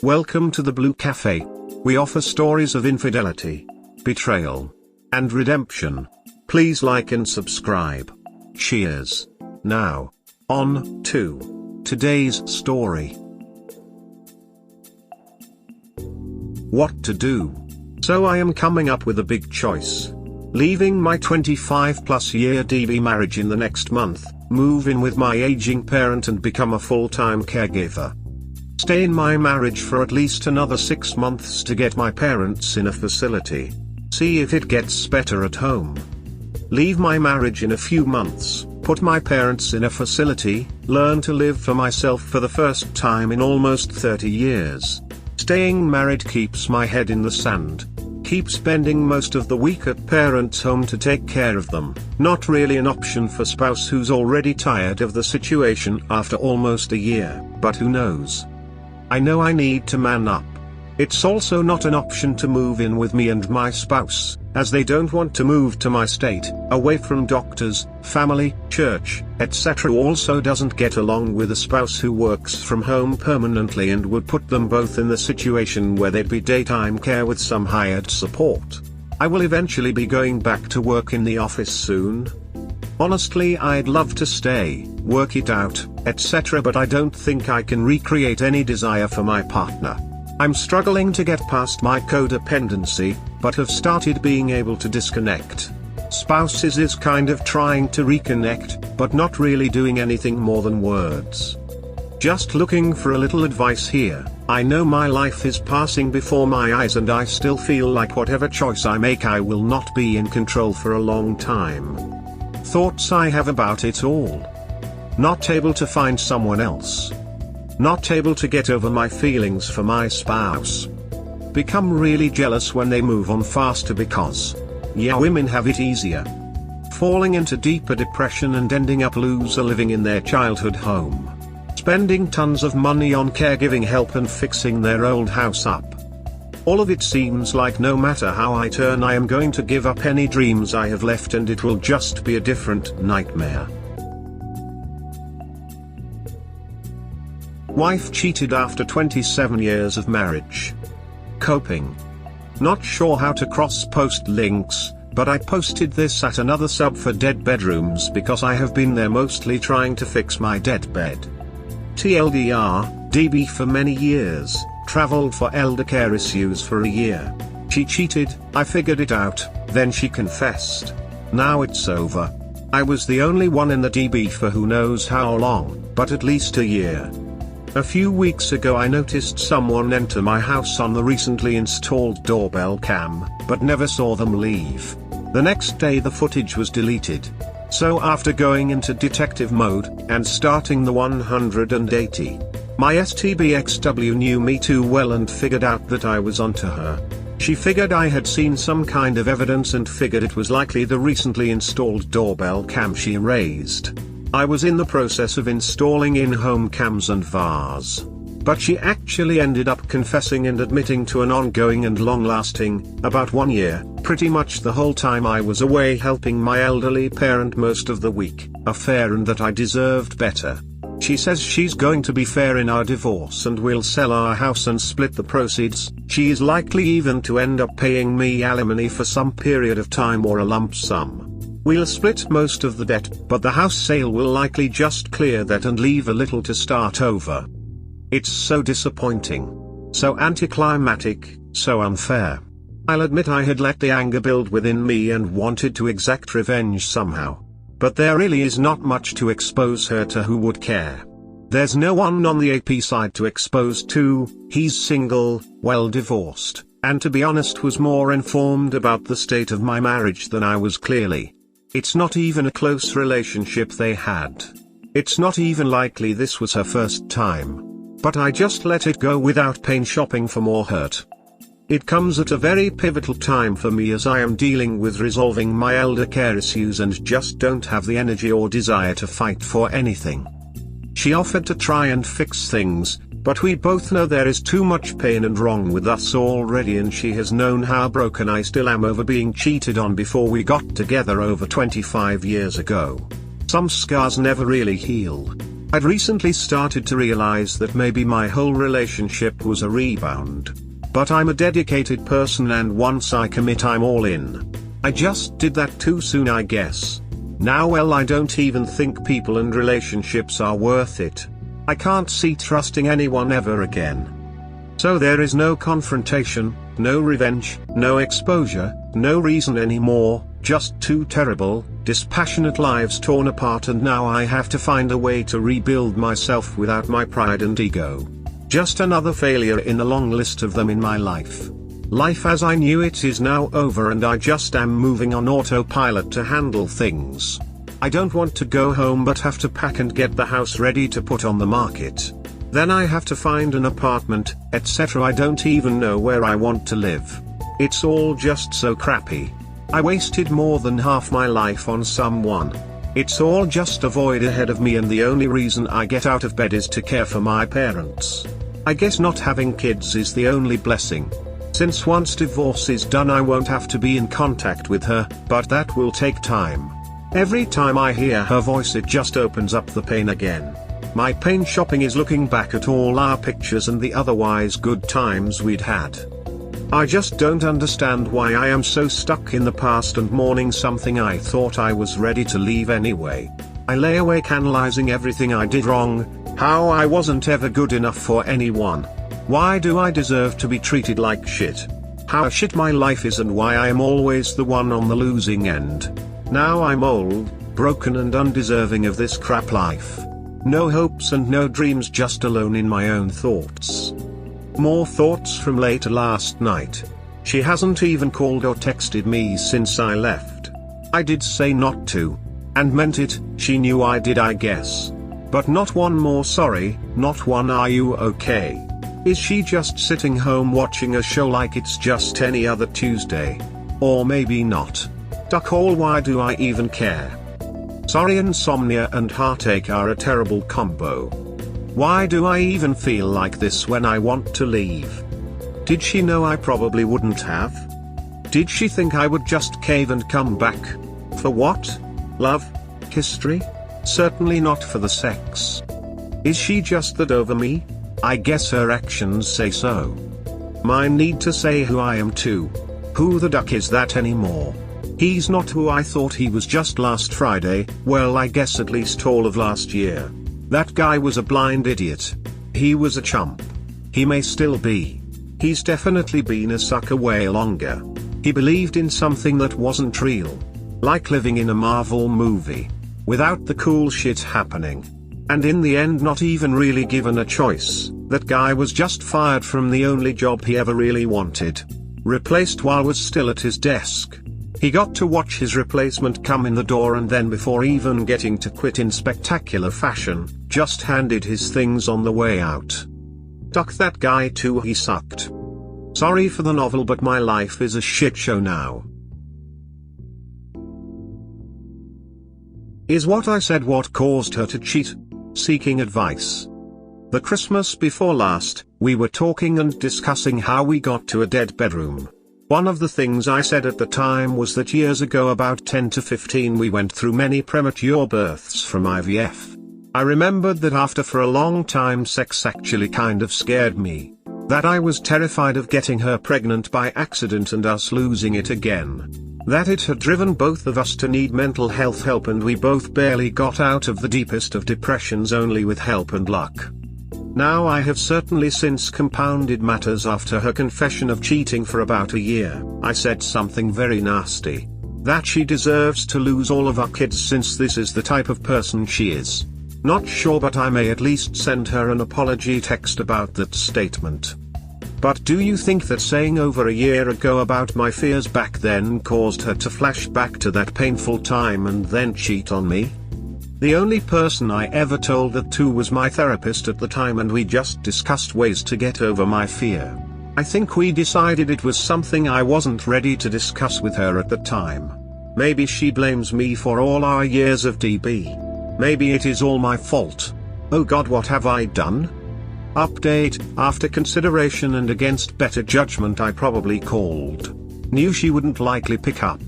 Welcome to the Blue Cafe. We offer stories of infidelity, betrayal, and redemption. Please like and subscribe. Cheers. Now, on to today's story. What to do? So I am coming up with a big choice. Leaving my 25+ year DB marriage in the next month, move in with my aging parent and become a full-time caregiver. Stay in my marriage for at least another 6 months to get my parents in a facility. See if it gets better at home. Leave my marriage in a few months, put my parents in a facility, learn to live for myself for the first time in almost 30 years. Staying married keeps my head in the sand. Keep spending most of the week at parents' home to take care of them. Not really an option for spouse who's already tired of the situation after almost a year, but who knows? I know I need to man up. It's also not an option to move in with me and my spouse, as they don't want to move to my state, away from doctors, family, church, etc. Also doesn't get along with a spouse who works from home permanently and would put them both in the situation where they'd be daytime care with some hired support. I will eventually be going back to work in the office soon. Honestly, I'd love to stay, work it out, etc. but I don't think I can recreate any desire for my partner. I'm struggling to get past my codependency, but have started being able to disconnect. Spouses is kind of trying to reconnect, but not really doing anything more than words. Just looking for a little advice here. I know my life is passing before my eyes and I still feel like whatever choice I make I will not be in control for a long time. Thoughts I have about it all. Not able to find someone else. Not able to get over my feelings for my spouse. Become really jealous when they move on faster because, yeah, women have it easier. Falling into deeper depression and ending up loser living in their childhood home. Spending tons of money on caregiving help and fixing their old house up. All of it seems like no matter how I turn I am going to give up any dreams I have left and it will just be a different nightmare. Wife cheated after 27 years of marriage. Coping. Not sure how to cross-post links, but I posted this at another sub for dead bedrooms because I have been there mostly trying to fix my dead bed. TLDR, DB for many years, traveled for elder care issues for a year. She cheated, I figured it out, then she confessed. Now it's over. I was the only one in the DB for who knows how long, but at least a year. A few weeks ago I noticed someone enter my house on the recently installed doorbell cam, but never saw them leave. The next day the footage was deleted. So after going into detective mode, and starting the 180, my STBXW knew me too well and figured out that I was onto her. She figured I had seen some kind of evidence and figured it was likely the recently installed doorbell cam she raised. I was in the process of installing in-home cams and VARs. But she actually ended up confessing and admitting to an ongoing and long-lasting, about 1 year, pretty much the whole time I was away helping my elderly parent most of the week, affair and that I deserved better. She says she's going to be fair in our divorce and we'll sell our house and split the proceeds. She is likely even to end up paying me alimony for some period of time or a lump sum. We'll split most of the debt, but the house sale will likely just clear that and leave a little to start over. It's so disappointing. So anticlimactic, so unfair. I'll admit I had let the anger build within me and wanted to exact revenge somehow. But there really is not much to expose her to who would care. There's no one on the AP side to expose to, he's single, well divorced, and to be honest was more informed about the state of my marriage than I was clearly. It's not even a close relationship they had. It's not even likely this was her first time. But I just let it go without pain shopping for more hurt. It comes at a very pivotal time for me as I am dealing with resolving my elder care issues and just don't have the energy or desire to fight for anything. She offered to try and fix things, but we both know there is too much pain and wrong with us already and she has known how broken I still am over being cheated on before we got together over 25 years ago. Some scars never really heal. I'd recently started to realize that maybe my whole relationship was a rebound. But I'm a dedicated person, and once I commit I'm all in. I just did that too soon, I guess. Now well, I don't even think people and relationships are worth it. I can't see trusting anyone ever again. So there is no confrontation, no revenge, no exposure, no reason anymore, just two terrible, dispassionate lives torn apart, and now I have to find a way to rebuild myself without my pride and ego. Just another failure in the long list of them in my life. Life as I knew it is now over, and I just am moving on autopilot to handle things. I don't want to go home but have to pack and get the house ready to put on the market. Then I have to find an apartment, etc. I don't even know where I want to live. It's all just so crappy. I wasted more than half my life on someone. It's all just a void ahead of me, and the only reason I get out of bed is to care for my parents. I guess not having kids is the only blessing. Since once divorce is done I won't have to be in contact with her, but that will take time. Every time I hear her voice it just opens up the pain again. My pain shopping is looking back at all our pictures and the otherwise good times we'd had. I just don't understand why I am so stuck in the past and mourning something I thought I was ready to leave anyway. I lay awake analyzing everything I did wrong, how I wasn't ever good enough for anyone. Why do I deserve to be treated like shit? How shit my life is, and why I am always the one on the losing end. Now I'm old, broken and undeserving of this crap life. No hopes and no dreams, just alone in my own thoughts. More thoughts from later last night. She hasn't even called or texted me since I left. I did say not to. And meant it. She knew I did, I guess. But not one more sorry, not one "are you okay?" Is she just sitting home watching a show like it's just any other Tuesday? Or maybe not. Duck all, why do I even care? Sorry, insomnia and heartache are a terrible combo. Why do I even feel like this when I want to leave? Did she know I probably wouldn't have? Did she think I would just cave and come back? For what? Love? History? Certainly not for the sex. Is she just that over me? I guess her actions say so. Mine need to say who I am too. Who the duck is that anymore? He's not who I thought he was just last Friday, well I guess at least all of last year. That guy was a blind idiot. He was a chump. He may still be. He's definitely been a sucker way longer. He believed in something that wasn't real. Like living in a Marvel movie. Without the cool shit happening. And in the end not even really given a choice. That guy was just fired from the only job he ever really wanted. Replaced while was still at his desk. He got to watch his replacement come in the door, and then before even getting to quit in spectacular fashion, just handed his things on the way out. Duck that guy too, he sucked. Sorry for the novel, but my life is a shit show now. Is what I said what caused her to cheat? Seeking advice. The Christmas before last, we were talking and discussing how we got to a dead bedroom. One of the things I said at the time was that years ago, about 10 to 15, we went through many premature births from IVF. I remembered that after for a long time sex actually kind of scared me. That I was terrified of getting her pregnant by accident and us losing it again. That it had driven both of us to need mental health help, and we both barely got out of the deepest of depressions only with help and luck. Now I have certainly since compounded matters after her confession of cheating for about a year. I said something very nasty. That she deserves to lose all of our kids since this is the type of person she is. Not sure, but I may at least send her an apology text about that statement. But do you think that saying over a year ago about my fears back then caused her to flash back to that painful time and then cheat on me? The only person I ever told that to was my therapist at the time, and we just discussed ways to get over my fear. I think we decided it was something I wasn't ready to discuss with her at the time. Maybe she blames me for all our years of DB. Maybe it is all my fault. Oh God, what have I done? Update: after consideration and against better judgment I probably called. Knew she wouldn't likely pick up.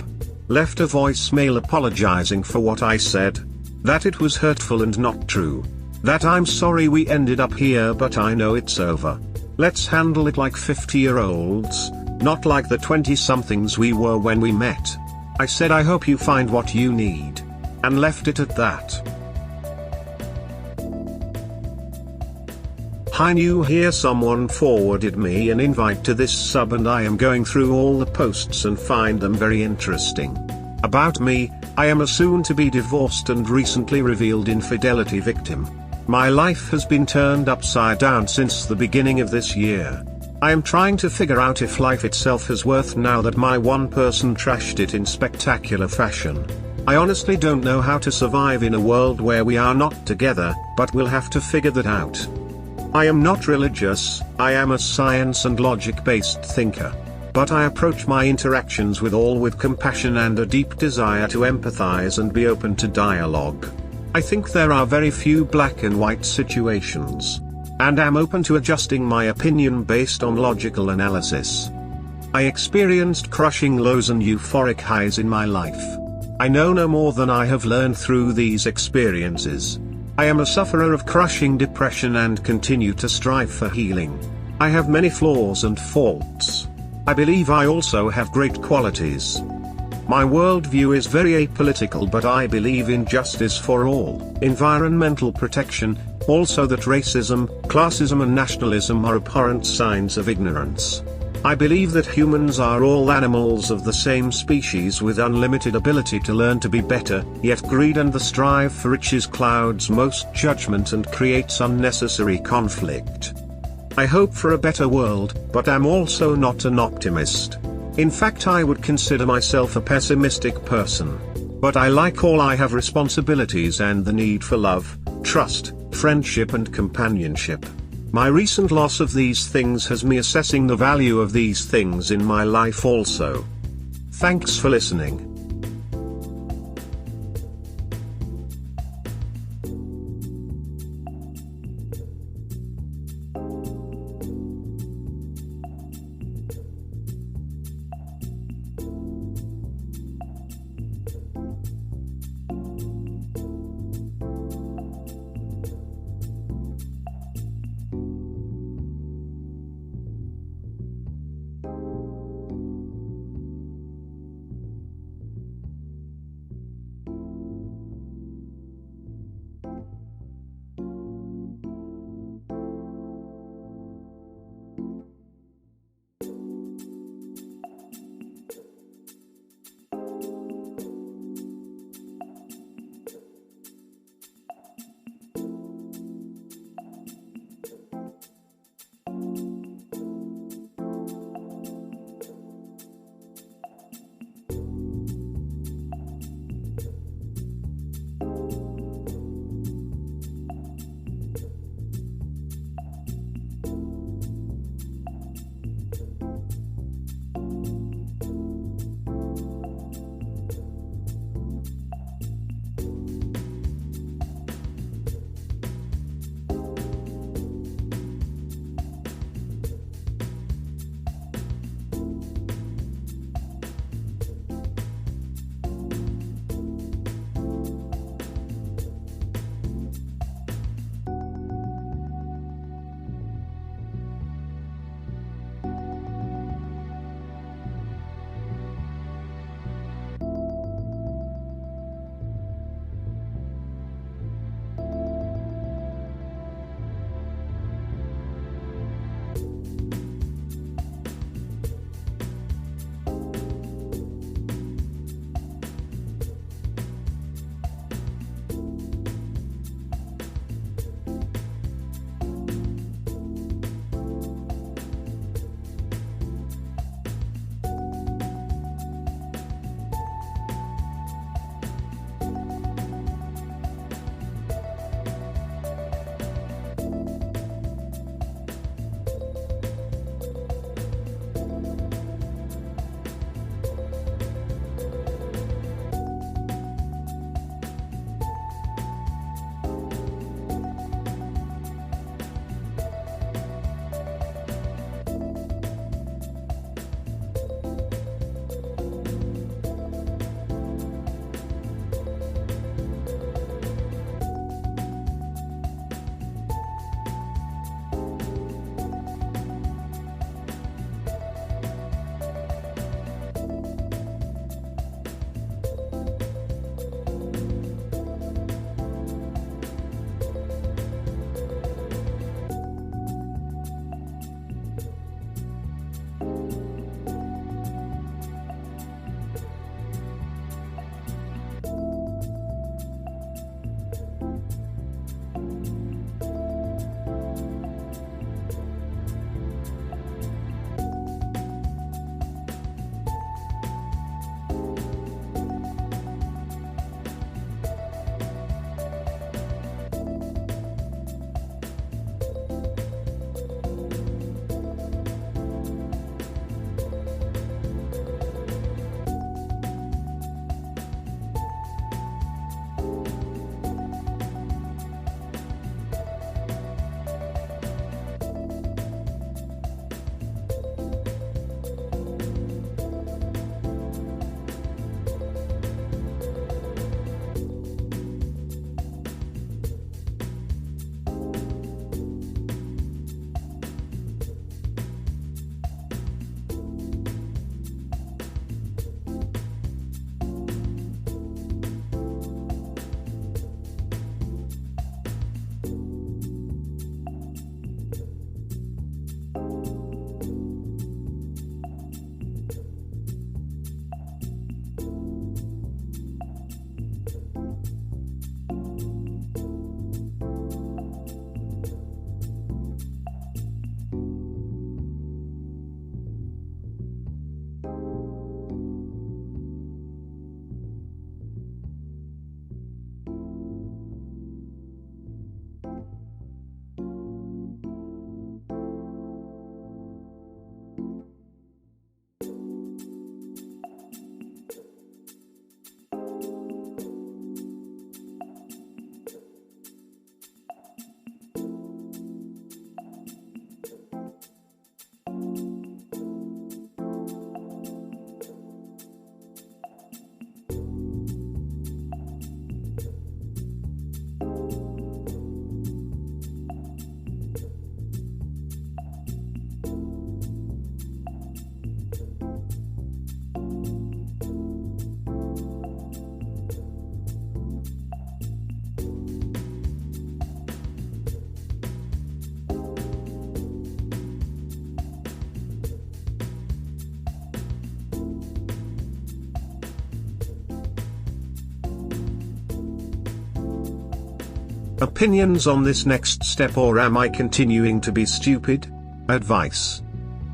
Left a voicemail apologizing for what I said. That it was hurtful and not true. That I'm sorry we ended up here, but I know it's over. Let's handle it like 50-year-olds, not like the 20-somethings we were when we met. I said I hope you find what you need. And left it at that. Hi new here, someone forwarded me an invite to this sub and I am going through all the posts and find them very interesting. About me, I am a soon-to-be divorced and recently revealed infidelity victim. My life has been turned upside down since the beginning of this year. I am trying to figure out if life itself is worth now that my one person trashed it in spectacular fashion. I honestly don't know how to survive in a world where we are not together, but we'll have to figure that out. I am not religious, I am a science and logic-based thinker. But I approach my interactions with compassion and a deep desire to empathize and be open to dialogue. I think there are very few black and white situations. And am open to adjusting my opinion based on logical analysis. I experienced crushing lows and euphoric highs in my life. I know no more than I have learned through these experiences. I am a sufferer of crushing depression and continue to strive for healing. I have many flaws and faults. I believe I also have great qualities. My worldview is very apolitical, but I believe in justice for all, environmental protection, also that racism, classism and nationalism are abhorrent signs of ignorance. I believe that humans are all animals of the same species with unlimited ability to learn to be better, yet greed and the strive for riches clouds most judgment and creates unnecessary conflict. I hope for a better world, but am also not an optimist. In fact, I would consider myself a pessimistic person. But I like all I have responsibilities and the need for love, trust, friendship and companionship. My recent loss of these things has me assessing the value of these things in my life also. Thanks for listening. Opinions on this next step, or am I continuing to be stupid? Advice.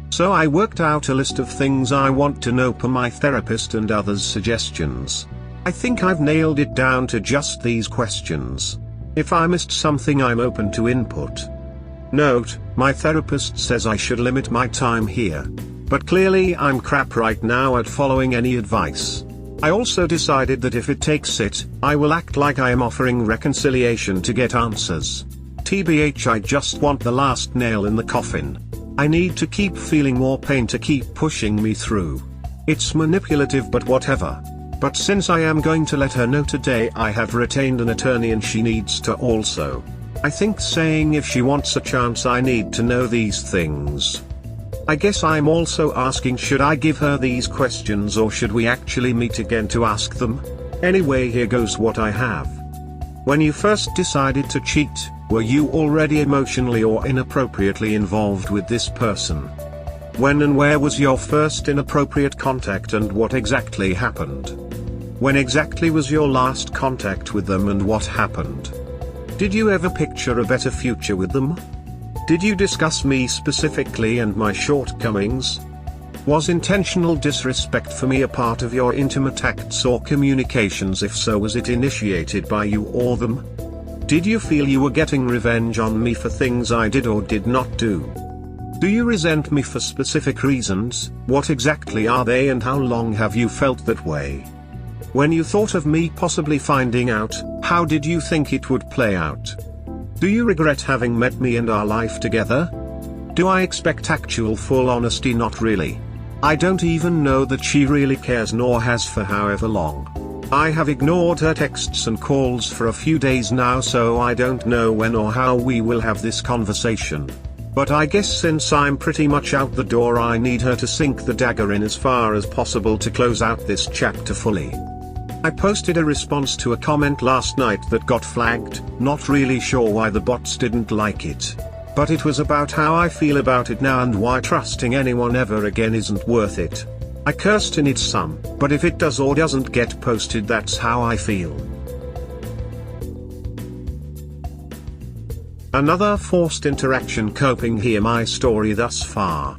So I worked out a list of things I want to know per my therapist and others' suggestions. I think I've nailed it down to just these questions. If I missed something, I'm open to input. Note, my therapist says I should limit my time here. But clearly I'm crap right now at following any advice. I also decided that if it takes it, I will act like I am offering reconciliation to get answers. TBH, I just want the last nail in the coffin. I need to keep feeling more pain to keep pushing me through. It's manipulative, but whatever. But since I am going to let her know today, I have retained an attorney and she needs to also. I think saying if she wants a chance, I need to know these things. I guess I'm also asking, should I give her these questions or should we actually meet again to ask them? Anyway, here goes what I have. When you first decided to cheat, were you already emotionally or inappropriately involved with this person? When and where was your first inappropriate contact and what exactly happened? When exactly was your last contact with them and what happened? Did you ever picture a better future with them? Did you discuss me specifically and my shortcomings? Was intentional disrespect for me a part of your intimate acts or communications? If so, was it initiated by you or them? Did you feel you were getting revenge on me for things I did or did not do? Do you resent me for specific reasons? What exactly are they and how long have you felt that way? When you thought of me possibly finding out, how did you think it would play out? Do you regret having met me and our life together? Do I expect actual full honesty? Not really. I don't even know that she really cares nor has for however long. I have ignored her texts and calls for a few days now, so I don't know when or how we will have this conversation. But I guess since I'm pretty much out the door, I need her to sink the dagger in as far as possible to close out this chapter fully. I posted a response to a comment last night that got flagged, not really sure why the bots didn't like it. But it was about how I feel about it now and why trusting anyone ever again isn't worth it. I cursed in it some, but if it does or doesn't get posted, that's how I feel. Another forced interaction coping here, my story thus far.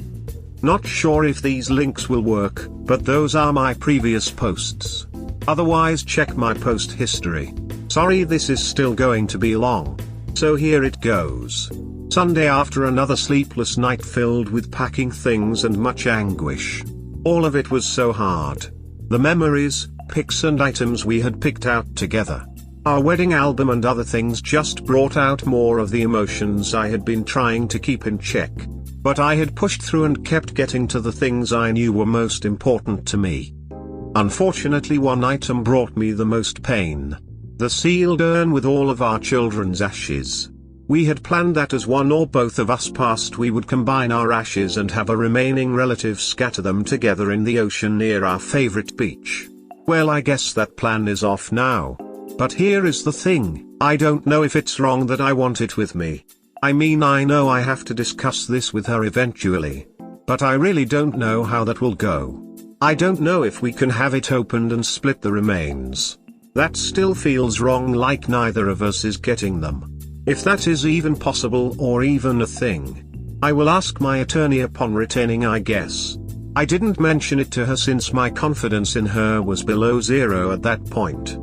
Not sure if these links will work, but those are my previous posts. Otherwise check my post history. Sorry, this is still going to be long. So here it goes. Sunday, after another sleepless night filled with packing things and much anguish. All of it was so hard. The memories, pics and items we had picked out together. Our wedding album and other things just brought out more of the emotions I had been trying to keep in check. But I had pushed through and kept getting to the things I knew were most important to me. Unfortunately, one item brought me the most pain. The sealed urn with all of our children's ashes. We had planned that as one or both of us passed, we would combine our ashes and have a remaining relative scatter them together in the ocean near our favorite beach. Well, I guess that plan is off now. But here is the thing, I don't know if it's wrong that I want it with me. I mean, I know I have to discuss this with her eventually. But I really don't know how that will go. I don't know if we can have it opened and split the remains. That still feels wrong, like neither of us is getting them. If that is even possible or even a thing. I will ask my attorney upon retaining, I guess. I didn't mention it to her since my confidence in her was below zero at that point.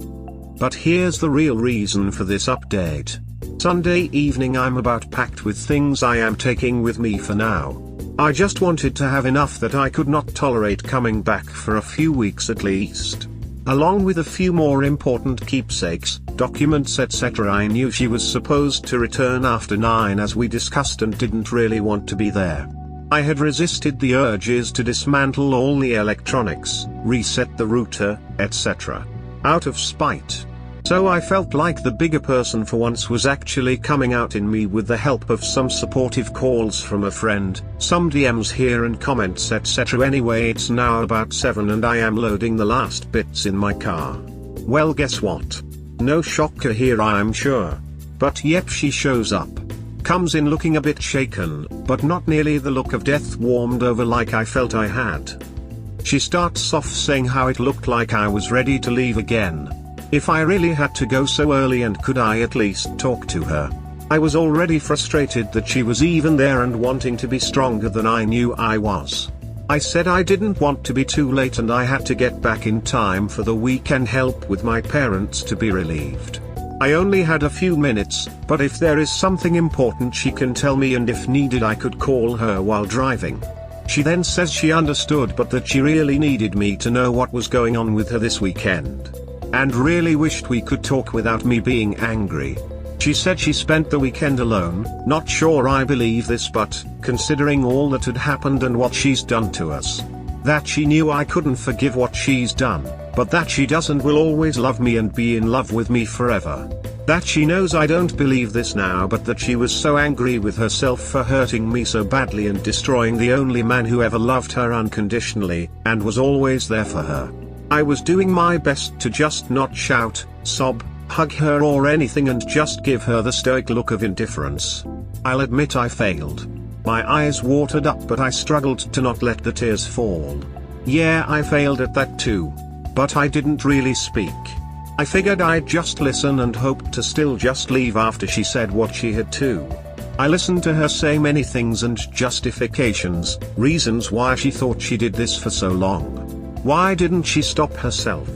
But here's the real reason for this update. Sunday evening, I'm about packed with things I am taking with me for now. I just wanted to have enough that I could not tolerate coming back for a few weeks at least. Along with a few more important keepsakes, documents, etc. I knew she was supposed to return after 9 as we discussed and didn't really want to be there. I had resisted the urges to dismantle all the electronics, reset the router, etc. out of spite. So I felt like the bigger person for once was actually coming out in me with the help of some supportive calls from a friend, some DMs here and comments, etc. Anyway, it's now about 7 and I am loading the last bits in my car. Well, guess what? No shocker here, I am sure. But yep, she shows up. Comes in looking a bit shaken, but not nearly the look of death warmed over like I felt I had. She starts off saying how it looked like I was ready to leave again. If I really had to go so early, and could I at least talk to her? I was already frustrated that she was even there and wanting to be stronger than I knew I was. I said I didn't want to be too late and I had to get back in time for the weekend help with my parents to be relieved. I only had a few minutes, but if there is something important she can tell me, and if needed I could call her while driving. She then says she understood, but that she really needed me to know what was going on with her this weekend. And really wished we could talk without me being angry. She said she spent the weekend alone. Not sure I believe this, but considering all that had happened and what she's done to us. That she knew I couldn't forgive what she's done, but that she does and will always love me and be in love with me forever. That she knows I don't believe this now, but that she was so angry with herself for hurting me so badly and destroying the only man who ever loved her unconditionally, and was always there for her. I was doing my best to just not shout, sob, hug her or anything, and just give her the stoic look of indifference. I'll admit I failed. My eyes watered up, but I struggled to not let the tears fall. Yeah, I failed at that too. But I didn't really speak. I figured I'd just listen and hoped to still just leave after she said what she had to. I listened to her say many things and justifications, reasons why she thought she did this for so long. Why didn't she stop herself?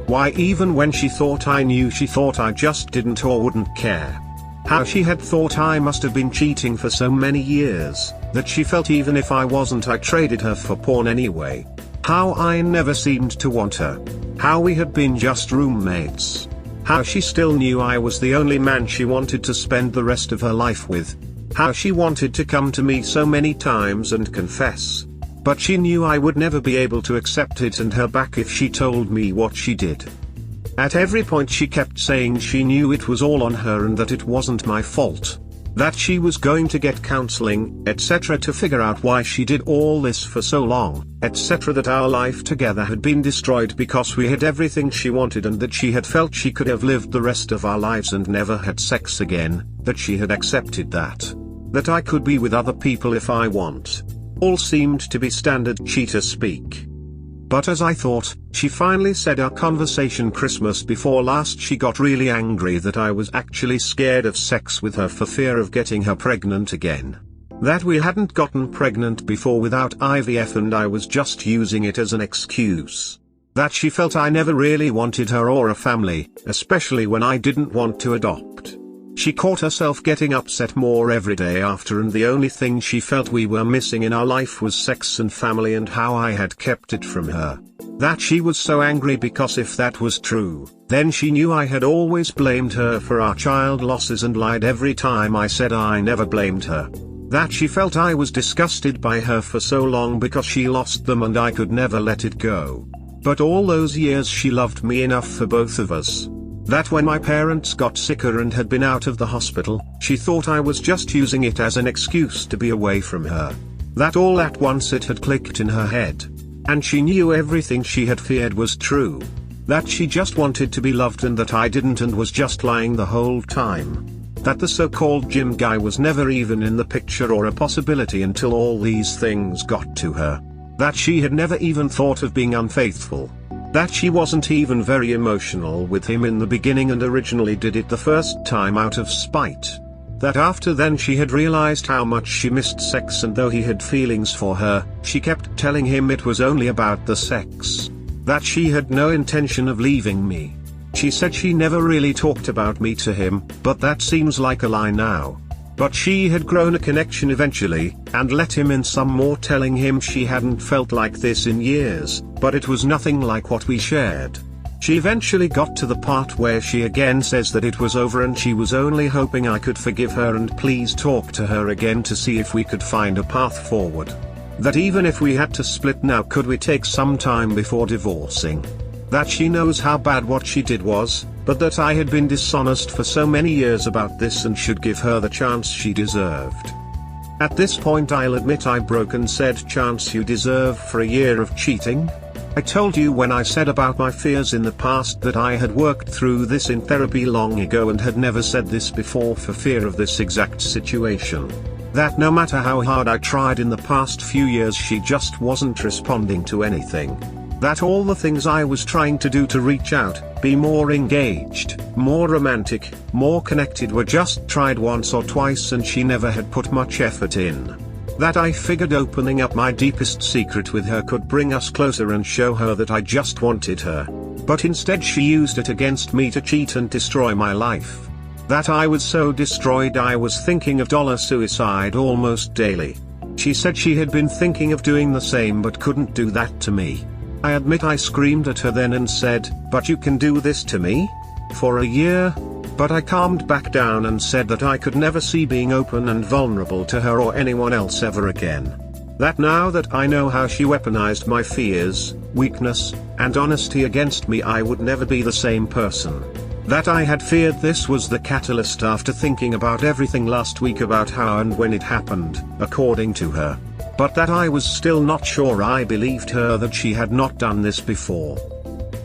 Why even when she thought I knew, she thought I just didn't or wouldn't care. How she had thought I must have been cheating for so many years, that she felt even if I wasn't I traded her for porn anyway. How I never seemed to want her. How we had been just roommates. How she still knew I was the only man she wanted to spend the rest of her life with. How she wanted to come to me so many times and confess. But she knew I would never be able to accept it and her back if she told me what she did. At every point she kept saying she knew it was all on her and that it wasn't my fault. That she was going to get counseling, etc. to figure out why she did all this for so long, etc. That our life together had been destroyed because we had everything she wanted, and that she had felt she could have lived the rest of our lives and never had sex again, that she had accepted that. That I could be with other people if I want. All seemed to be standard cheater speak. But as I thought, she finally said our conversation Christmas before last she got really angry that I was actually scared of sex with her for fear of getting her pregnant again. That we hadn't gotten pregnant before without IVF and I was just using it as an excuse. That she felt I never really wanted her or a family, especially when I didn't want to adopt. She caught herself getting upset more every day after, and the only thing she felt we were missing in our life was sex and family, and how I had kept it from her. That she was so angry because if that was true, then she knew I had always blamed her for our child losses and lied every time I said I never blamed her. That she felt I was disgusted by her for so long because she lost them and I could never let it go. But all those years she loved me enough for both of us. That when my parents got sicker and had been out of the hospital, she thought I was just using it as an excuse to be away from her. That all at once it had clicked in her head. And she knew everything she had feared was true. That she just wanted to be loved and that I didn't and was just lying the whole time. That the so-called gym guy was never even in the picture or a possibility until all these things got to her. That she had never even thought of being unfaithful. That she wasn't even very emotional with him in the beginning and originally did it the first time out of spite. That after then she had realized how much she missed sex, and though he had feelings for her, she kept telling him it was only about the sex. That she had no intention of leaving me. She said she never really talked about me to him, but that seems like a lie now. But she had grown a connection eventually, and let him in some more, telling him she hadn't felt like this in years, but it was nothing like what we shared. She eventually got to the part where she again says that it was over and she was only hoping I could forgive her and please talk to her again to see if we could find a path forward. That even if we had to split now, could we take some time before divorcing? That she knows how bad what she did was, but that I had been dishonest for so many years about this and should give her the chance she deserved. At this point I'll admit I broke and said, "Chance you deserve for a year of cheating?" I told you when I said about my fears in the past that I had worked through this in therapy long ago and had never said this before for fear of this exact situation. That no matter how hard I tried in the past few years she just wasn't responding to anything. That all the things I was trying to do to reach out, be more engaged, more romantic, more connected were just tried once or twice and she never had put much effort in. That I figured opening up my deepest secret with her could bring us closer and show her that I just wanted her. But instead she used it against me to cheat and destroy my life. That I was so destroyed I was thinking of suicide almost daily. She said she had been thinking of doing the same but couldn't do that to me. I admit I screamed at her then and said, "But you can do this to me?" For a year. But I calmed back down and said that I could never see being open and vulnerable to her or anyone else ever again. That now that I know how she weaponized my fears, weakness, and honesty against me, I would never be the same person. That I had feared this was the catalyst after thinking about everything last week about how and when it happened, according to her. But that I was still not sure I believed her that she had not done this before.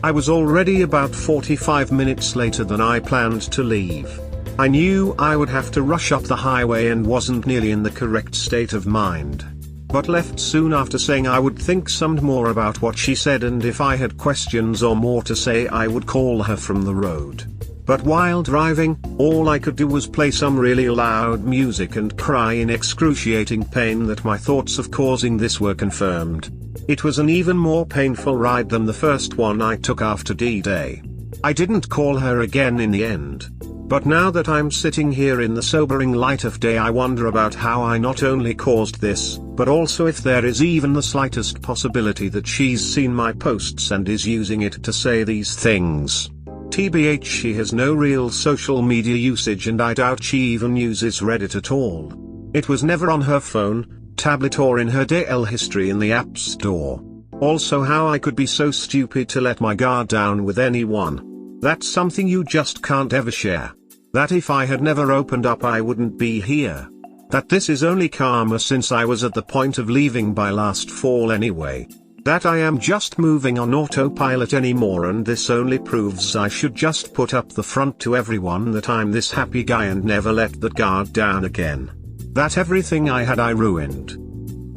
I was already about 45 minutes later than I planned to leave. I knew I would have to rush up the highway and wasn't nearly in the correct state of mind. But left soon after saying I would think some more about what she said and if I had questions or more to say I would call her from the road. But while driving, all I could do was play some really loud music and cry in excruciating pain that my thoughts of causing this were confirmed. It was an even more painful ride than the first one I took after D-Day. I didn't call her again in the end. But now that I'm sitting here in the sobering light of day, I wonder about how I not only caused this, but also if there is even the slightest possibility that she's seen my posts and is using it to say these things. TBH, she has no real social media usage and I doubt she even uses Reddit at all. It was never on her phone, tablet or in her DL history in the App Store. Also, how I could be so stupid to let my guard down with anyone. That's something you just can't ever share. That if I had never opened up I wouldn't be here. That this is only karma since I was at the point of leaving by last fall anyway. That I am just moving on autopilot anymore and this only proves I should just put up the front to everyone that I'm this happy guy and never let that guard down again. That everything I had I ruined.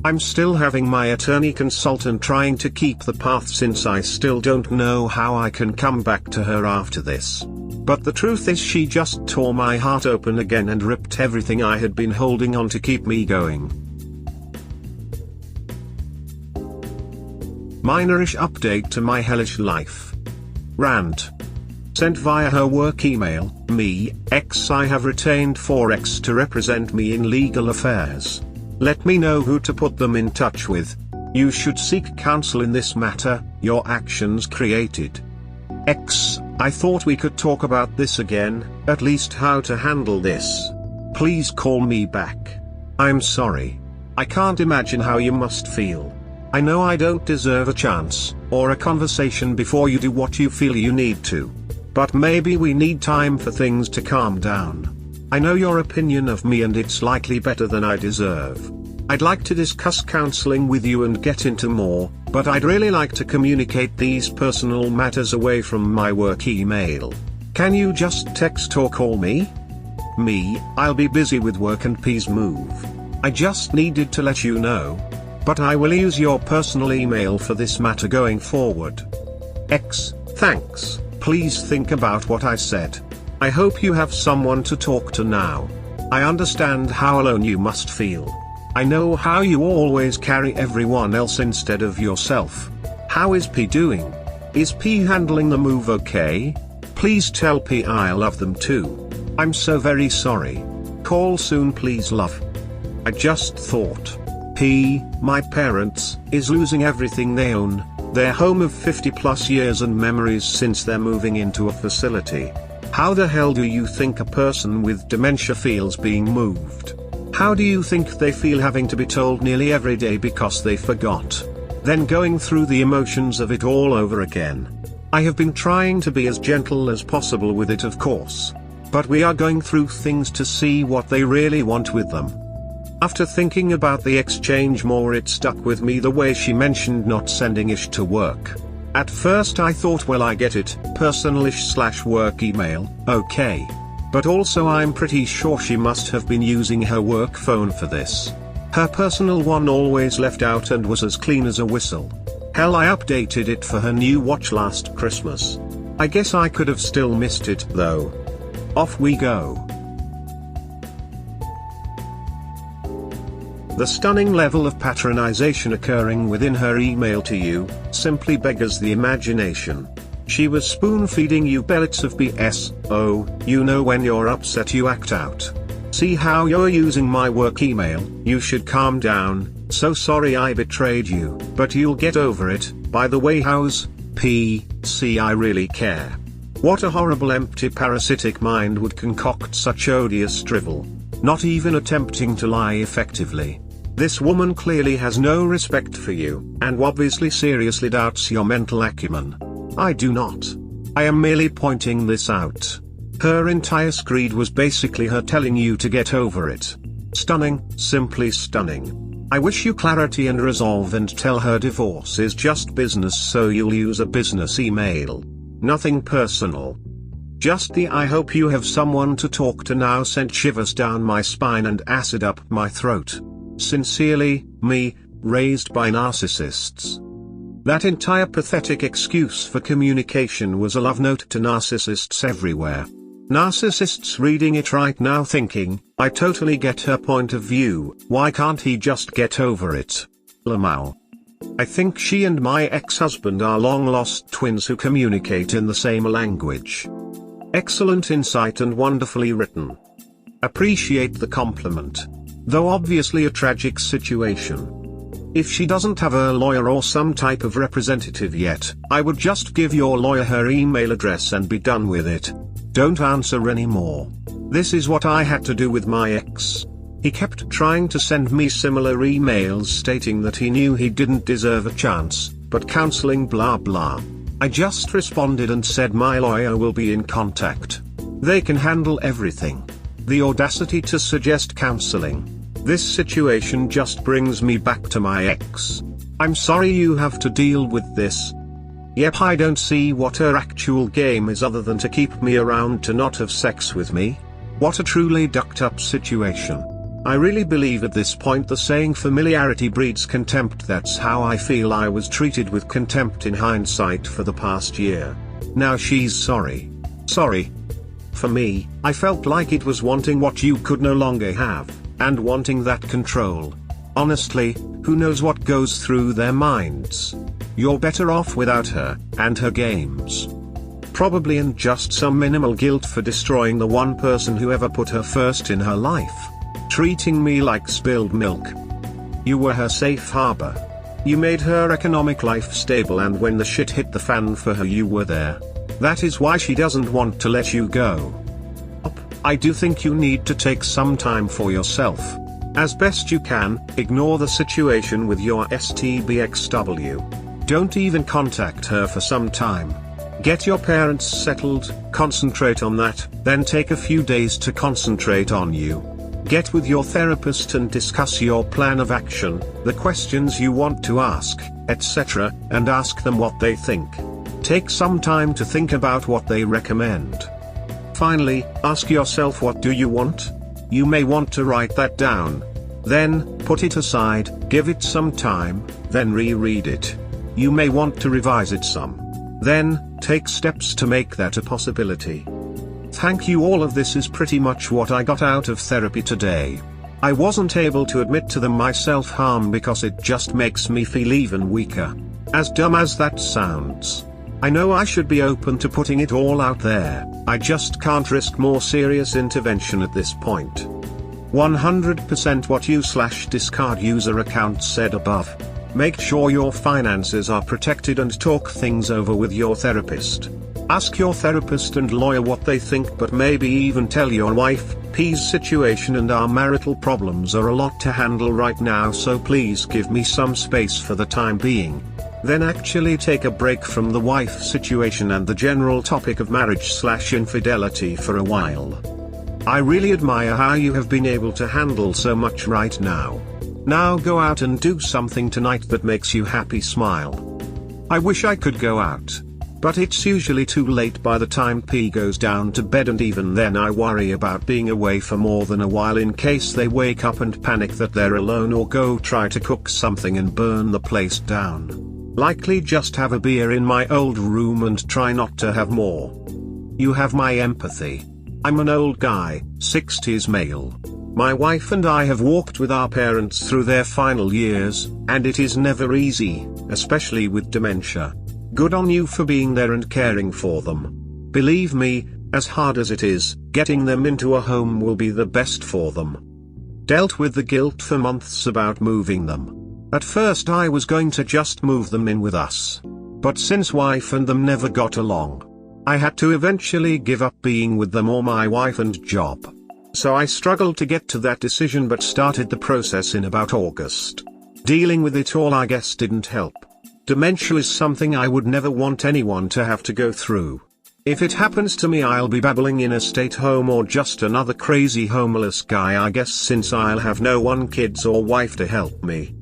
I'm still having my attorney consult and trying to keep the path since I still don't know how I can come back to her after this. But the truth is she just tore my heart open again and ripped everything I had been holding on to keep me going. Minorish update to my hellish life. Rant. Sent via her work email, me, X. I have retained 4X to represent me in legal affairs. Let me know who to put them in touch with. You should seek counsel in this matter, your actions created. X. I thought we could talk about this again, at least how to handle this. Please call me back. I'm sorry. I can't imagine how you must feel. I know I don't deserve a chance, or a conversation before you do what you feel you need to. But maybe we need time for things to calm down. I know your opinion of me and it's likely better than I deserve. I'd like to discuss counseling with you and get into more, but I'd really like to communicate these personal matters away from my work email. Can you just text or call me? Me, I'll be busy with work and please move. I just needed to let you know. But I will use your personal email for this matter going forward. X, thanks. Please think about what I said. I hope you have someone to talk to now. I understand how alone you must feel. I know how you always carry everyone else instead of yourself. How is P doing? Is P handling the move okay? Please tell P I love them too. I'm so very sorry. Call soon please love. I just thought. P, my parents, is losing everything they own, their home of 50 plus years and memories since they're moving into a facility. How the hell do you think a person with dementia feels being moved? How do you think they feel having to be told nearly every day because they forgot? Then going through the emotions of it all over again. I have been trying to be as gentle as possible with it, of course. But we are going through things to see what they really want with them. After thinking about the exchange more, it stuck with me the way she mentioned not sending ish to work. At first I thought, well, I get it, personal-ish/work email, okay. But also I'm pretty sure she must have been using her work phone for this. Her personal one always left out and was as clean as a whistle. Hell, I updated it for her new watch last Christmas. I guess I could have still missed it though. Off we go. The stunning level of patronization occurring within her email to you simply beggars the imagination. She was spoon-feeding you pellets of BS. Oh, you know when you're upset you act out. See how you're using my work email, you should calm down. So sorry I betrayed you, but you'll get over it. By the way, how's PC? I really care. What a horrible empty parasitic mind would concoct such odious drivel, not even attempting to lie effectively. This woman clearly has no respect for you, and obviously seriously doubts your mental acumen. I do not. I am merely pointing this out. Her entire screed was basically her telling you to get over it. Stunning, simply stunning. I wish you clarity and resolve and tell her divorce is just business, so you'll use a business email. Nothing personal. Just the I hope you have someone to talk to now sent shivers down my spine and acid up my throat. Sincerely, me, raised by narcissists. That entire pathetic excuse for communication was a love note to narcissists everywhere. Narcissists reading it right now thinking, I totally get her point of view, why can't he just get over it? Lamau. I think she and my ex-husband are long-lost twins who communicate in the same language. Excellent insight and wonderfully written. Appreciate the compliment. Though obviously a tragic situation. If she doesn't have a lawyer or some type of representative yet, I would just give your lawyer her email address and be done with it. Don't answer anymore. This is what I had to do with my ex. He kept trying to send me similar emails stating that he knew he didn't deserve a chance, but counseling blah blah. I just responded and said my lawyer will be in contact. They can handle everything. The audacity to suggest counseling. This situation just brings me back to my ex. I'm sorry you have to deal with this. Yep, I don't see what her actual game is other than to keep me around to not have sex with me. What a truly ducked up situation. I really believe at this point the saying familiarity breeds contempt. That's how I feel I was treated with contempt in hindsight for the past year. Now she's sorry. Sorry. For me, I felt like it was wanting what you could no longer have, and wanting that control. Honestly, who knows what goes through their minds? You're better off without her, and her games. Probably and just some minimal guilt for destroying the one person who ever put her first in her life. Treating me like spilled milk. You were her safe harbor. You made her economic life stable, and when the shit hit the fan for her you were there. That is why she doesn't want to let you go. I do think you need to take some time for yourself. As best you can, ignore the situation with your STBXW. Don't even contact her for some time. Get your parents settled, concentrate on that, then take a few days to concentrate on you. Get with your therapist and discuss your plan of action, the questions you want to ask, etc., and ask them what they think. Take some time to think about what they recommend. Finally, ask yourself, what do you want? You may want to write that down. Then, put it aside, give it some time, then reread it. You may want to revise it some. Then, take steps to make that a possibility. Thank you. All of this is pretty much what I got out of therapy today. I wasn't able to admit to them my self-harm because it just makes me feel even weaker. As dumb as that sounds. I know I should be open to putting it all out there, I just can't risk more serious intervention at this point. 100% what you/discard user account said above. Make sure your finances are protected and talk things over with your therapist. Ask your therapist and lawyer what they think, but maybe even tell your wife, P's situation and our marital problems are a lot to handle right now, so please give me some space for the time being. Then actually take a break from the wife situation and the general topic of marriage/infidelity for a while. I really admire how you have been able to handle so much right now. Now go out and do something tonight that makes you happy. Smile. I wish I could go out. But it's usually too late by the time P goes down to bed, and even then I worry about being away for more than a while in case they wake up and panic that they're alone or go try to cook something and burn the place down. Likely just have a beer in my old room and try not to have more. You have my empathy. I'm an old guy, 60s male. My wife and I have walked with our parents through their final years, and it is never easy, especially with dementia. Good on you for being there and caring for them. Believe me, as hard as it is, getting them into a home will be the best for them. Dealt with the guilt for months about moving them. At first I was going to just move them in with us. But since wife and them never got along, I had to eventually give up being with them or my wife and job. So I struggled to get to that decision but started the process in about August. Dealing with it all I guess didn't help. Dementia is something I would never want anyone to have to go through. If it happens to me I'll be babbling in a state home or just another crazy homeless guy I guess since I'll have no one kids or wife to help me.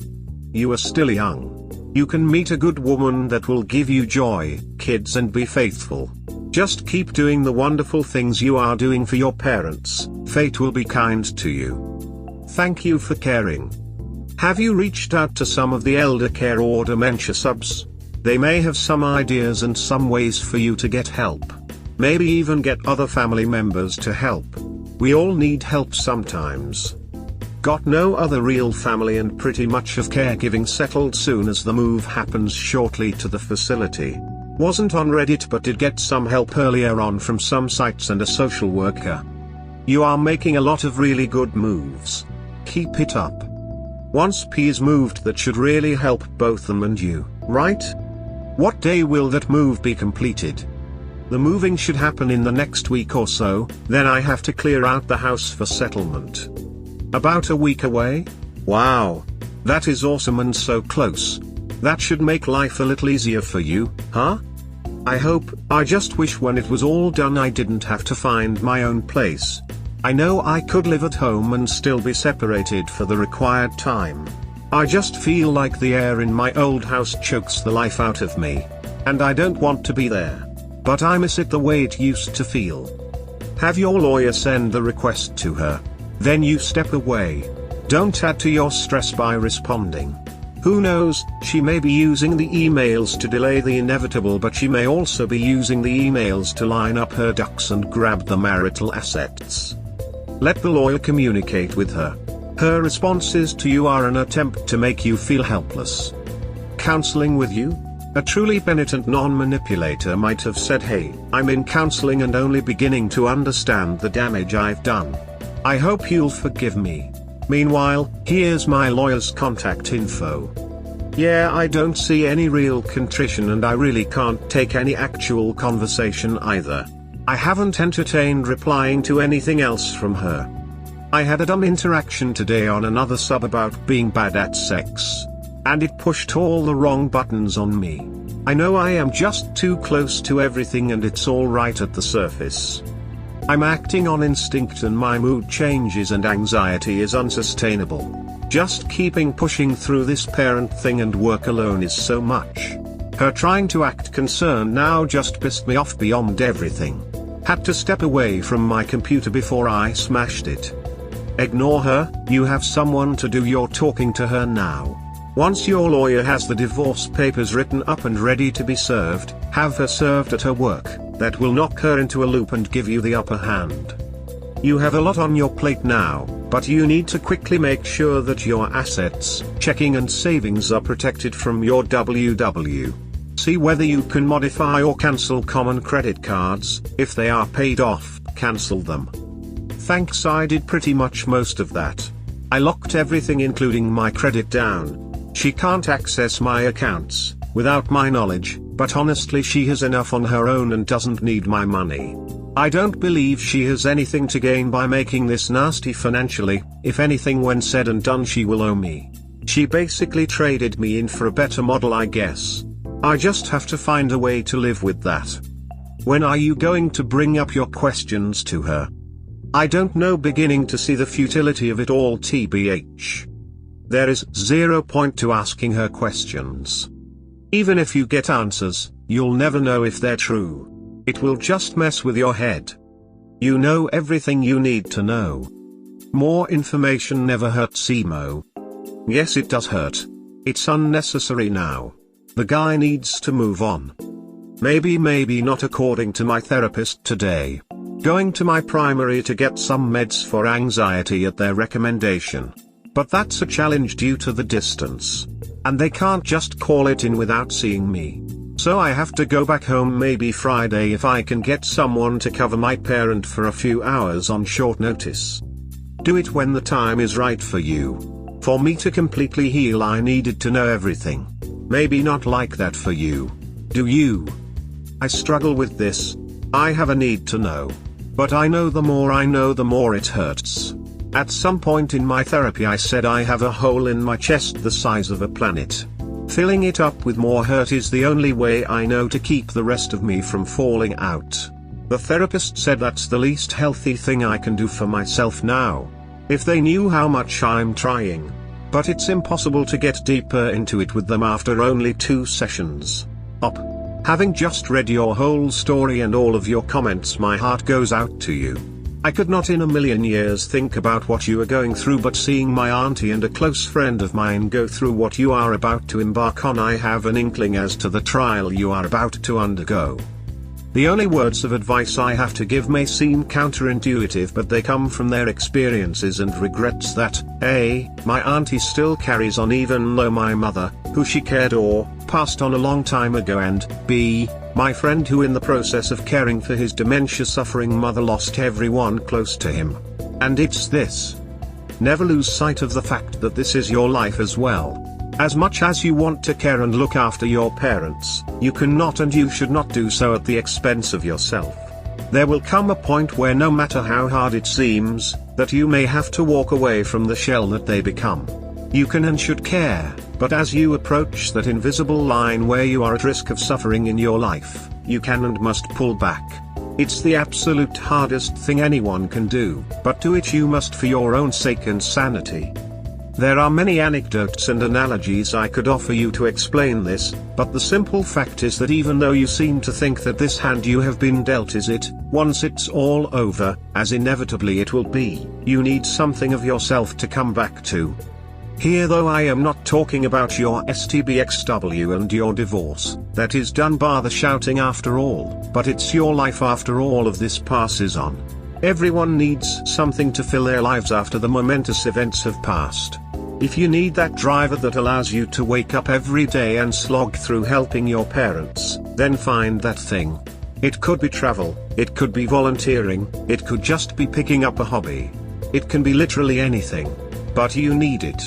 You are still young. You can meet a good woman that will give you joy, kids and be faithful. Just keep doing the wonderful things you are doing for your parents, fate will be kind to you. Thank you for caring. Have you reached out to some of the elder care or dementia subs? They may have some ideas and some ways for you to get help. Maybe even get other family members to help. We all need help sometimes. Got no other real family and pretty much have caregiving settled soon as the move happens shortly to the facility. Wasn't on Reddit but did get some help earlier on from some sites and a social worker. You are making a lot of really good moves. Keep it up. Once P is moved that should really help both them and you, right? What day will that move be completed? The moving should happen in the next week or so, then I have to clear out the house for settlement. About a week away? Wow. That is awesome and so close. That should make life a little easier for you, huh? I just wish when it was all done I didn't have to find my own place. I know I could live at home and still be separated for the required time. I just feel like the air in my old house chokes the life out of me. And I don't want to be there. But I miss it the way it used to feel. Have your lawyer send the request to her. Then you step away. Don't add to your stress by responding. Who knows, she may be using the emails to delay the inevitable but she may also be using the emails to line up her ducks and grab the marital assets. Let the lawyer communicate with her. Her responses to you are an attempt to make you feel helpless. Counseling with you? A truly penitent non-manipulator might have said, hey, I'm in counseling and only beginning to understand the damage I've done. I hope you'll forgive me. Meanwhile, here's my lawyer's contact info. Yeah, I don't see any real contrition and I really can't take any actual conversation either. I haven't entertained replying to anything else from her. I had a dumb interaction today on another sub about being bad at sex. And it pushed all the wrong buttons on me. I know I am just too close to everything and it's all right at the surface. I'm acting on instinct and my mood changes and anxiety is unsustainable. Just keeping pushing through this parent thing and work alone is so much. Her trying to act concerned now just pissed me off beyond everything. Had to step away from my computer before I smashed it. Ignore her, you have someone to do your talking to her now. Once your lawyer has the divorce papers written up and ready to be served, have her served at her work. That will knock her into a loop and give you the upper hand. You have a lot on your plate now, but you need to quickly make sure that your assets, checking and savings are protected from your WW. See whether you can modify or cancel common credit cards. If they are paid off, cancel them. Thanks, I did pretty much most of that. I locked everything including my credit down. She can't access my accounts, without my knowledge, but honestly she has enough on her own and doesn't need my money. I don't believe she has anything to gain by making this nasty financially. If anything, when said and done, she will owe me. She basically traded me in for a better model, I guess. I just have to find a way to live with that. When are you going to bring up your questions to her? I don't know, beginning to see the futility of it all, TBH. There is zero point to asking her questions. Even if you get answers, you'll never know if they're true. It will just mess with your head. You know everything you need to know. More information never hurts, emo. Yes, it does hurt. It's unnecessary now. The guy needs to move on. Maybe not according to my therapist today. Going to my primary to get some meds for anxiety at their recommendation. But that's a challenge due to the distance. And they can't just call it in without seeing me. So I have to go back home maybe Friday if I can get someone to cover my parent for a few hours on short notice. Do it when the time is right for you. For me to completely heal I needed to know everything. Maybe not like that for you. Do you? I struggle with this. I have a need to know. But I know the more I know the more it hurts. At some point in my therapy I said I have a hole in my chest the size of a planet. Filling it up with more hurt is the only way I know to keep the rest of me from falling out. The therapist said that's the least healthy thing I can do for myself now. If they knew how much I'm trying. But it's impossible to get deeper into it with them after only 2 sessions. Having just read your whole story and all of your comments, my heart goes out to you. I could not in a million years think about what you are going through, but seeing my auntie and a close friend of mine go through what you are about to embark on, I have an inkling as to the trial you are about to undergo. The only words of advice I have to give may seem counterintuitive, but they come from their experiences and regrets that, A, my auntie still carries on even though my mother, who she cared for, passed on a long time ago, and B, my friend who in the process of caring for his dementia-suffering mother lost everyone close to him. And it's this. Never lose sight of the fact that this is your life as well. As much as you want to care and look after your parents, you cannot and you should not do so at the expense of yourself. There will come a point where no matter how hard it seems, that you may have to walk away from the shell that they become. You can and should care, but as you approach that invisible line where you are at risk of suffering in your life, you can and must pull back. It's the absolute hardest thing anyone can do, but do it you must for your own sake and sanity. There are many anecdotes and analogies I could offer you to explain this, but the simple fact is that even though you seem to think that this hand you have been dealt is it, once it's all over, as inevitably it will be, you need something of yourself to come back to. Here though I am not talking about your STBXW and your divorce, that is done bar the shouting after all, but it's your life after all of this passes on. Everyone needs something to fill their lives after the momentous events have passed. If you need that driver that allows you to wake up every day and slog through helping your parents, then find that thing. It could be travel, it could be volunteering, it could just be picking up a hobby. It can be literally anything. But you need it.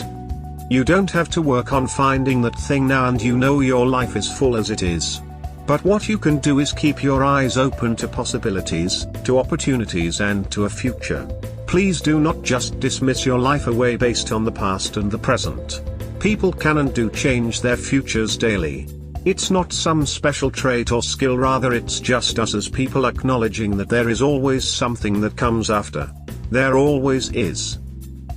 You don't have to work on finding that thing now, and you know your life is full as it is. But what you can do is keep your eyes open to possibilities, to opportunities and to a future. Please do not just dismiss your life away based on the past and the present. People can and do change their futures daily. It's not some special trait or skill, rather it's just us as people acknowledging that there is always something that comes after. There always is.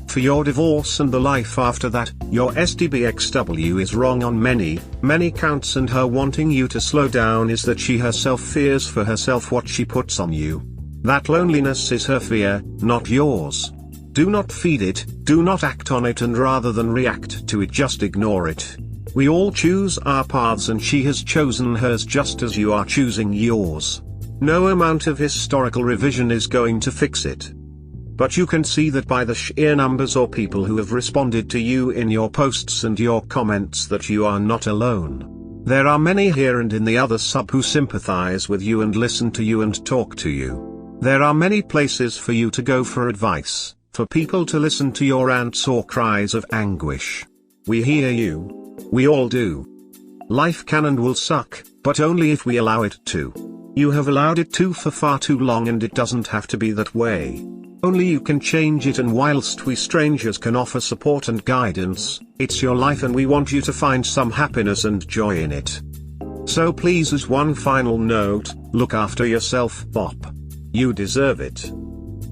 For your divorce and the life after that, your STBXW is wrong on many counts, and her wanting you to slow down is that she herself fears for herself what she puts on you. That loneliness is her fear, not yours. Do not feed it, do not act on it, and rather than react to it, just ignore it. We all choose our paths, and she has chosen hers just as you are choosing yours. No amount of historical revision is going to fix it. But you can see that by the sheer numbers or people who have responded to you in your posts and your comments that you are not alone. There are many here and in the other sub who sympathize with you and listen to you and talk to you. There are many places for you to go for advice, for people to listen to your rants or cries of anguish. We hear you. We all do. Life can and will suck, but only if we allow it to. You have allowed it to for far too long, and it doesn't have to be that way. Only you can change it, and whilst we strangers can offer support and guidance, it's your life and we want you to find some happiness and joy in it. So please, as one final note, look after yourself, Bop. You deserve it.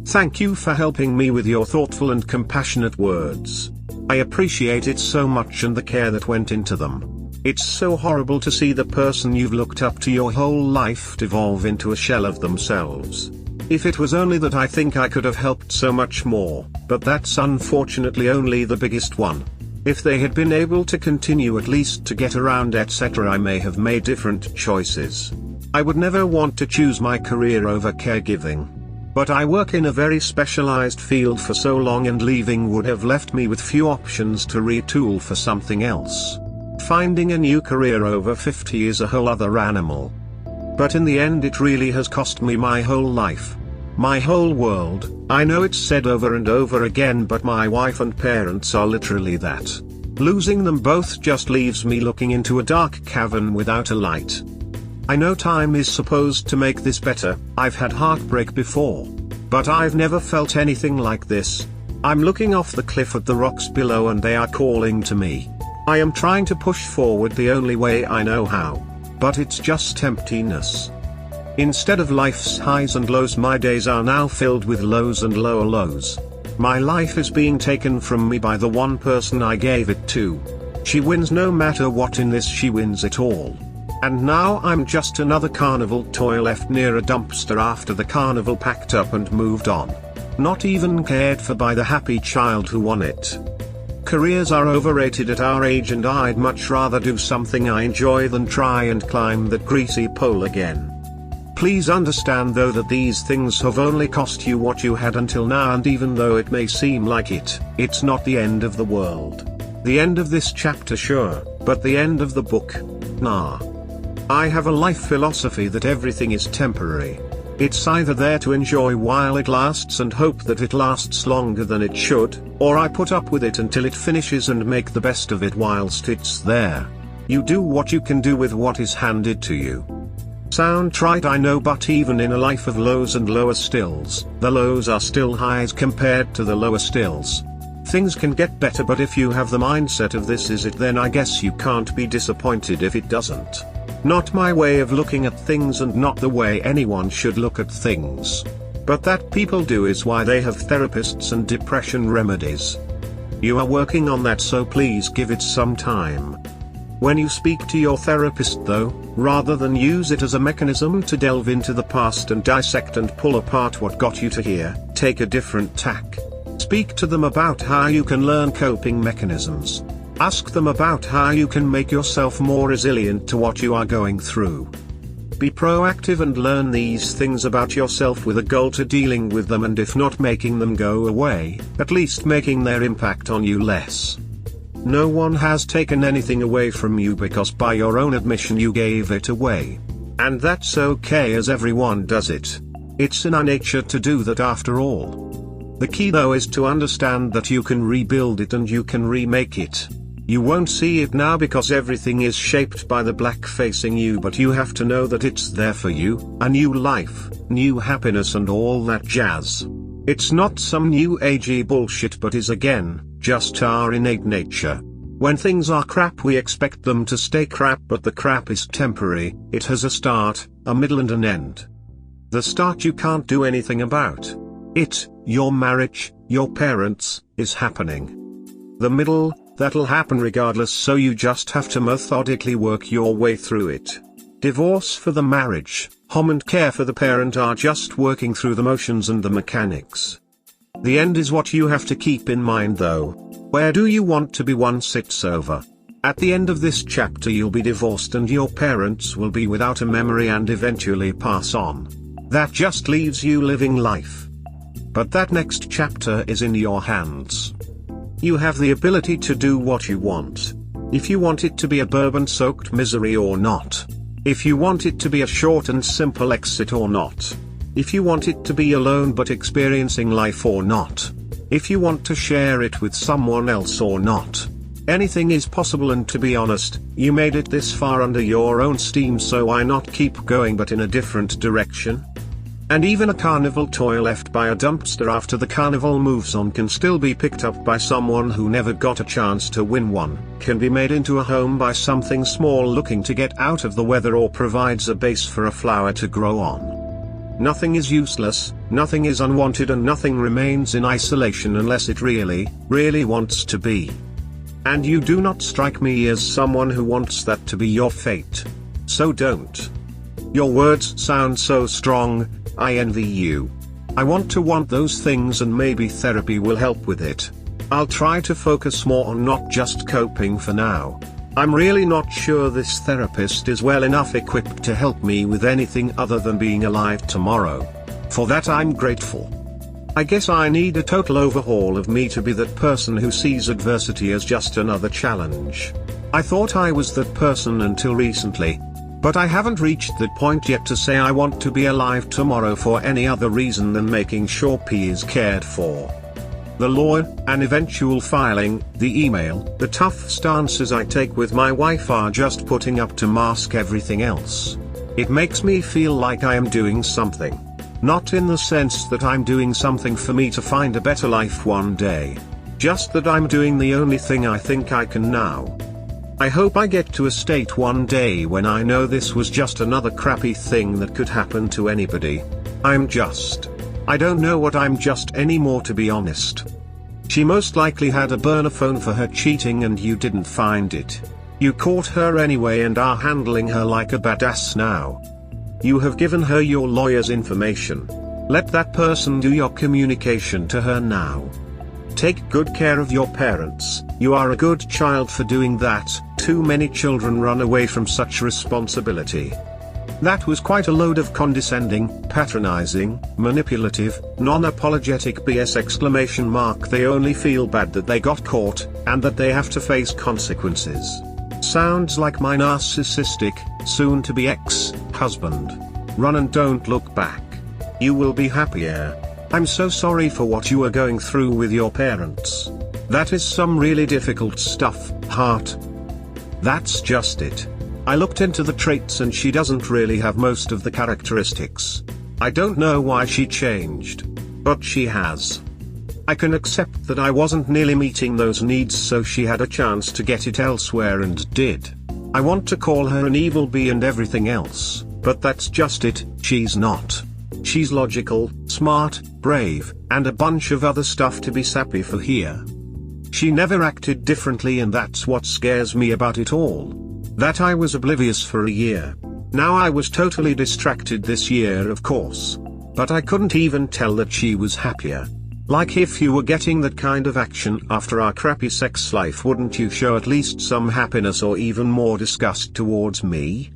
Thank you for helping me with your thoughtful and compassionate words. I appreciate it so much, and the care that went into them. It's so horrible to see the person you've looked up to your whole life devolve into a shell of themselves. If it was only that, I think I could have helped so much more, but that's unfortunately only the biggest one. If they had been able to continue at least to get around etc., I may have made different choices. I would never want to choose my career over caregiving. But I work in a very specialized field for so long, and leaving would have left me with few options to retool for something else. Finding a new career over 50 is a whole other animal. But in the end it really has cost me my whole life. My whole world. I know it's said over and over again, but my wife and parents are literally that. Losing them both just leaves me looking into a dark cavern without a light. I know time is supposed to make this better. I've had heartbreak before. But I've never felt anything like this. I'm looking off the cliff at the rocks below and they are calling to me. I am trying to push forward the only way I know how. But it's just emptiness. Instead of life's highs and lows, my days are now filled with lows and lower lows. My life is being taken from me by the one person I gave it to. She wins no matter what in this, she wins it all. And now I'm just another carnival toy left near a dumpster after the carnival packed up and moved on. Not even cared for by the happy child who won it. Careers are overrated at our age, and I'd much rather do something I enjoy than try and climb that greasy pole again. Please understand though that these things have only cost you what you had until now, and even though it may seem like it, it's not the end of the world. The end of this chapter, sure, but the end of the book? Nah. I have a life philosophy that everything is temporary. It's either there to enjoy while it lasts and hope that it lasts longer than it should, or I put up with it until it finishes and make the best of it whilst it's there. You do what you can do with what is handed to you. Sound trite, I know, but even in a life of lows and lower stills, the lows are still highs compared to the lower stills. Things can get better, but if you have the mindset of this is it, then I guess you can't be disappointed if it doesn't. Not my way of looking at things, and not the way anyone should look at things. But that people do is why they have therapists and depression remedies. You are working on that, so please give it some time. When you speak to your therapist though, rather than use it as a mechanism to delve into the past and dissect and pull apart what got you to here, take a different tack. Speak to them about how you can learn coping mechanisms. Ask them about how you can make yourself more resilient to what you are going through. Be proactive and learn these things about yourself with a goal to dealing with them, and if not making them go away, at least making their impact on you less. No one has taken anything away from you, because by your own admission you gave it away. And that's okay, as everyone does it. It's in our nature to do that after all. The key though is to understand that you can rebuild it and you can remake it. You won't see it now because everything is shaped by the black facing you, but you have to know that it's there for you, a new life, new happiness and all that jazz. It's not some new agey bullshit, but is again, just our innate nature. When things are crap we expect them to stay crap, but the crap is temporary, it has a start, a middle and an end. The start you can't do anything about. It, your marriage, your parents, is happening. The middle, that'll happen regardless, so you just have to methodically work your way through it. Divorce for the marriage, home and care for the parent are just working through the motions and the mechanics. The end is what you have to keep in mind though. Where do you want to be once it's over? At the end of this chapter you'll be divorced and your parents will be without a memory and eventually pass on. That just leaves you living life. But that next chapter is in your hands. You have the ability to do what you want. If you want it to be a bourbon-soaked misery or not. If you want it to be a short and simple exit or not. If you want it to be alone but experiencing life or not. If you want to share it with someone else or not. Anything is possible, and to be honest, you made it this far under your own steam, so why not keep going but in a different direction? And even a carnival toy left by a dumpster after the carnival moves on can still be picked up by someone who never got a chance to win one, can be made into a home by something small looking to get out of the weather, or provides a base for a flower to grow on. Nothing is useless, nothing is unwanted, and nothing remains in isolation unless it really, really wants to be. And you do not strike me as someone who wants that to be your fate. So don't. Your words sound so strong, I envy you. I want those things, and maybe therapy will help with it. I'll try to focus more on not just coping for now. I'm really not sure this therapist is well enough equipped to help me with anything other than being alive tomorrow. For that I'm grateful. I guess I need a total overhaul of me to be that person who sees adversity as just another challenge. I thought I was that person until recently. But I haven't reached that point yet to say I want to be alive tomorrow for any other reason than making sure P is cared for. The law, an eventual filing, the email, the tough stances I take with my wife are just putting up to mask everything else. It makes me feel like I am doing something. Not in the sense that I'm doing something for me to find a better life one day. Just that I'm doing the only thing I think I can now. I hope I get to a state one day when I know this was just another crappy thing that could happen to anybody. I don't know what I'm just anymore, to be honest. She most likely had a burner phone for her cheating and you didn't find it. You caught her anyway and are handling her like a badass now. You have given her your lawyer's information. Let that person do your communication to her now. Take good care of your parents. You are a good child for doing that. Too many children run away from such responsibility. That was quite a load of condescending, patronizing, manipulative, non-apologetic BS! They only feel bad that they got caught, and that they have to face consequences. Sounds like my narcissistic, soon-to-be ex-husband. Run and don't look back. You will be happier. I'm so sorry for what you are going through with your parents. That is some really difficult stuff, heart. That's just it. I looked into the traits and she doesn't really have most of the characteristics. I don't know why she changed. But she has. I can accept that I wasn't nearly meeting those needs, so she had a chance to get it elsewhere and did. I want to call her an evil bee and everything else, but that's just it, she's not. She's logical, smart, brave, and a bunch of other stuff to be sappy for here. She never acted differently, and that's what scares me about it all. That I was oblivious for a year. Now I was totally distracted this year, of course. But I couldn't even tell that she was happier. Like, if you were getting that kind of action after our crappy sex life, wouldn't you show at least some happiness or even more disgust towards me?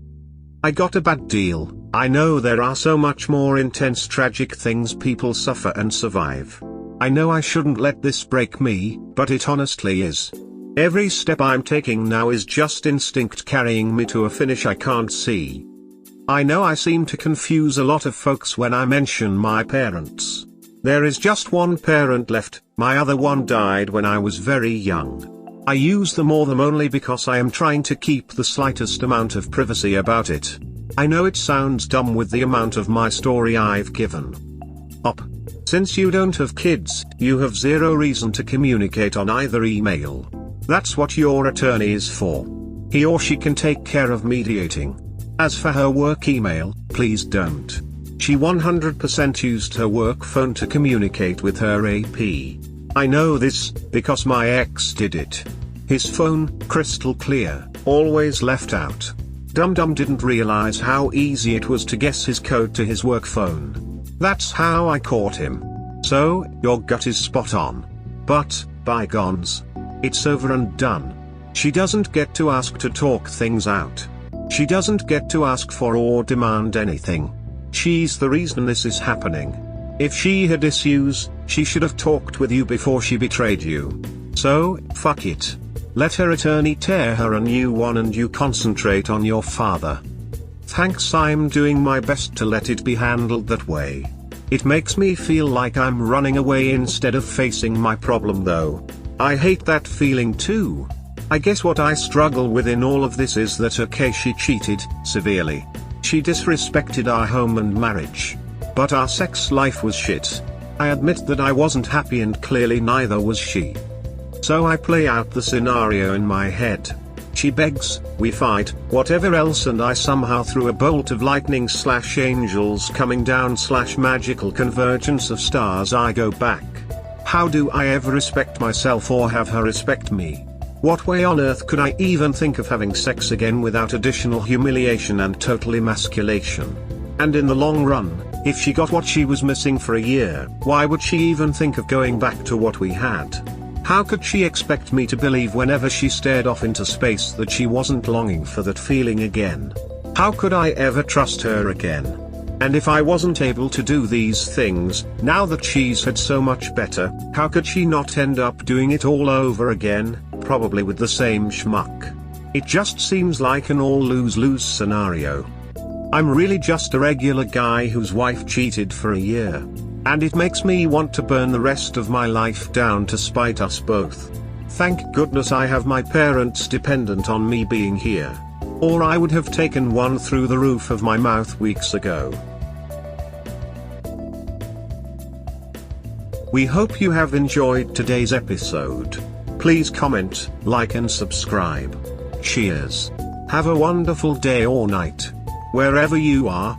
I got a bad deal. I know there are so much more intense tragic things people suffer and survive. I know I shouldn't let this break me, but it honestly is. Every step I'm taking now is just instinct carrying me to a finish I can't see. I know I seem to confuse a lot of folks when I mention my parents. There is just one parent left, my other one died when I was very young. I use them only because I am trying to keep the slightest amount of privacy about it. I know it sounds dumb with the amount of my story I've given. Since you don't have kids, you have zero reason to communicate on either email. That's what your attorney is for. He or she can take care of mediating. As for her work email, please don't. She 100% used her work phone to communicate with her AP. I know this, because my ex did it. His phone, crystal clear, always left out. Dum-dum didn't realize how easy it was to guess his code to his work phone. That's how I caught him. So, your gut is spot on. But, bygones. It's over and done. She doesn't get to ask to talk things out. She doesn't get to ask for or demand anything. She's the reason this is happening. If she had issues, she should have talked with you before she betrayed you. So, fuck it. Let her attorney tear her a new one and you concentrate on your father. Thanks, I'm doing my best to let it be handled that way. It makes me feel like I'm running away instead of facing my problem though. I hate that feeling too. I guess what I struggle with in all of this is that okay, she cheated, severely. She disrespected our home and marriage. But our sex life was shit. I admit that I wasn't happy and clearly neither was she. So I play out the scenario in my head. She begs, we fight, whatever else, and I somehow through a bolt of lightning / angels coming down / magical convergence of stars I go back. How do I ever respect myself or have her respect me? What way on earth could I even think of having sex again without additional humiliation and total emasculation? And in the long run, if she got what she was missing for a year, why would she even think of going back to what we had? How could she expect me to believe whenever she stared off into space that she wasn't longing for that feeling again? How could I ever trust her again? And if I wasn't able to do these things, now that she's had so much better, how could she not end up doing it all over again, probably with the same schmuck? It just seems like an all lose-lose scenario. I'm really just a regular guy whose wife cheated for a year. And it makes me want to burn the rest of my life down to spite us both. Thank goodness I have my parents dependent on me being here. Or I would have taken one through the roof of my mouth weeks ago. We hope you have enjoyed today's episode. Please comment, like and subscribe. Cheers. Have a wonderful day or night, wherever you are.